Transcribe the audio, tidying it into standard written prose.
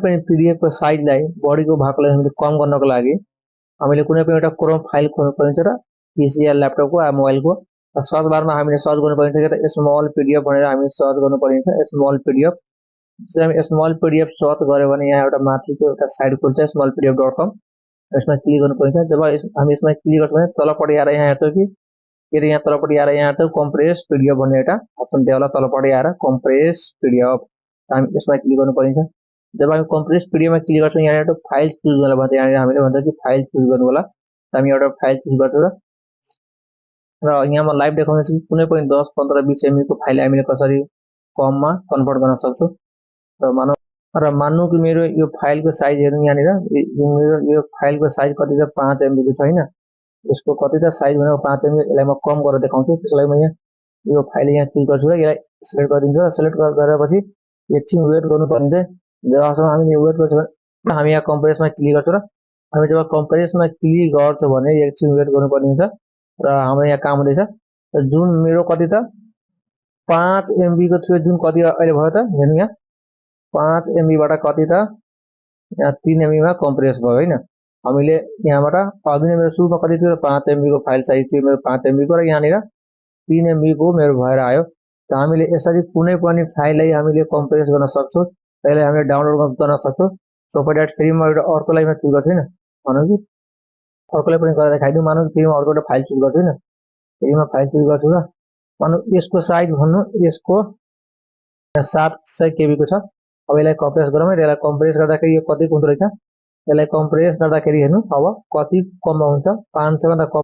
पनि पीडीएफ को साइजलाई बढीको भागलाई हामीले कम गर्नको लागि हामीले कुनै पनि एउटा क्रोम फाइल खोल्नु पर्छ र पीसी या ल्यापटप को मोबाइल को सर्च बार में हामीले सर्च गर्नु पर्छ कि स्मल पीडीएफ भनेर हामी सर्च गर्नु पर्छ स्मल पीडीएफ जस्तै हामी स्मल पीडीएफ सर्च गर्यो भने यहाँ एउटा माथिको एउटा साइट खुल्छ smallpdf.com यसमा क्लिक गर्नु पर्छ जब हामी यसमा क्लिक गर्छौं भने तलपट्टि आएर यहाँ हेर्छौं कि फेरि यहाँ तलपट्टि आएर यहाँ हेर्छौं कम्प्रेस पीडीएफ भन्ने एउटा अप्सन देला तलपट्टि आएर कम्प्रेस पीडीएफ हामी यसमा क्लिक गर्नु पर्छ जब हामी कम्प्रेस पीडीएफ मा क्लिक गर्छौं यहाँ एउटा फाइल चुज गर्नु भन्छ यहाँ हामीले भन्छ कि फाइल चुज गर्नु होला हामी एउटा फाइल चुज गर्छौं र यहाँ म लाइभ देखाउँछु कि कुनै पनि 10 15 20 एमबी को फाइल हामीले कसरी कम मा कन्भर्ट गर्न सक्छौं र मान्नु कि मेरो यो फाइल को साइज हेर्नु यहाँ मेरो यो फाइल को साइज कति छ 5 एमबी को छैन यसको कति त साइज भनेको 5 एमबी यसलाई म कम गरेर देखाउँछु त्यसलाई म यहाँ यो फाइल यहाँ क्लिक गर्छु र यसलाई सिलेक्ट गरिदिन्छु सिलेक्ट गरेपछि एकछिन वेट गर्नु पर्छ जबसम्म हामी वेट गर्छौं हामी यहाँ कम्प्रेस मा क्लिक गर्छौं र हामी जब कम्प्रेस मा क्लिक गर्छौं भने एकछिन वेट गर्नु पर्ने हुन्छ र हाम्रो यहाँ काम हुँदैछ जुन मेरो कति त 5 एमबी को थियो जुन कति अहिले भयो त हेर्नु यहाँ 5 एमबी बाट कति त यहाँ 3 एमबी मा कम्प्रेस भयो हैन हामीले यहाँबाट अघि नै मेरो सुरुमा कति थियो 5 एमबी को फाइल साइज थियो मेरो 5 एमबी को र यहाँ 3 एमबी को मेरो भएर आयो त हामीले यसरी कुनै पनि फाइललाई हामीले कम्प्रेस गर्न सक्छौं त्यसलाई हामीले डाउनलोड गर्न सक्छौं सोफा.3 मा एउटा अर्को लाइनमा क्लिक गर्छु हैन भनौं कि अर्कोलाई पनि गरेर देखाइदिउँ मानौ कि फेरि अर्को एउटा फाइल चुज गर्छु हैन फेरि म फाइल चुज गर्छु र मानौ यसको साइज भन्नु यसको 700 केबी को छ अब यसलाई कम्प्रेस गरौँ है यसलाई कम्प्रेस गर्दाखेरि यो कति हुँदो रहेछ यसलाई कम्प्रेस गर्दाखेरि हेर्नु अब कति कम हुन्छ 500 भन्दा कम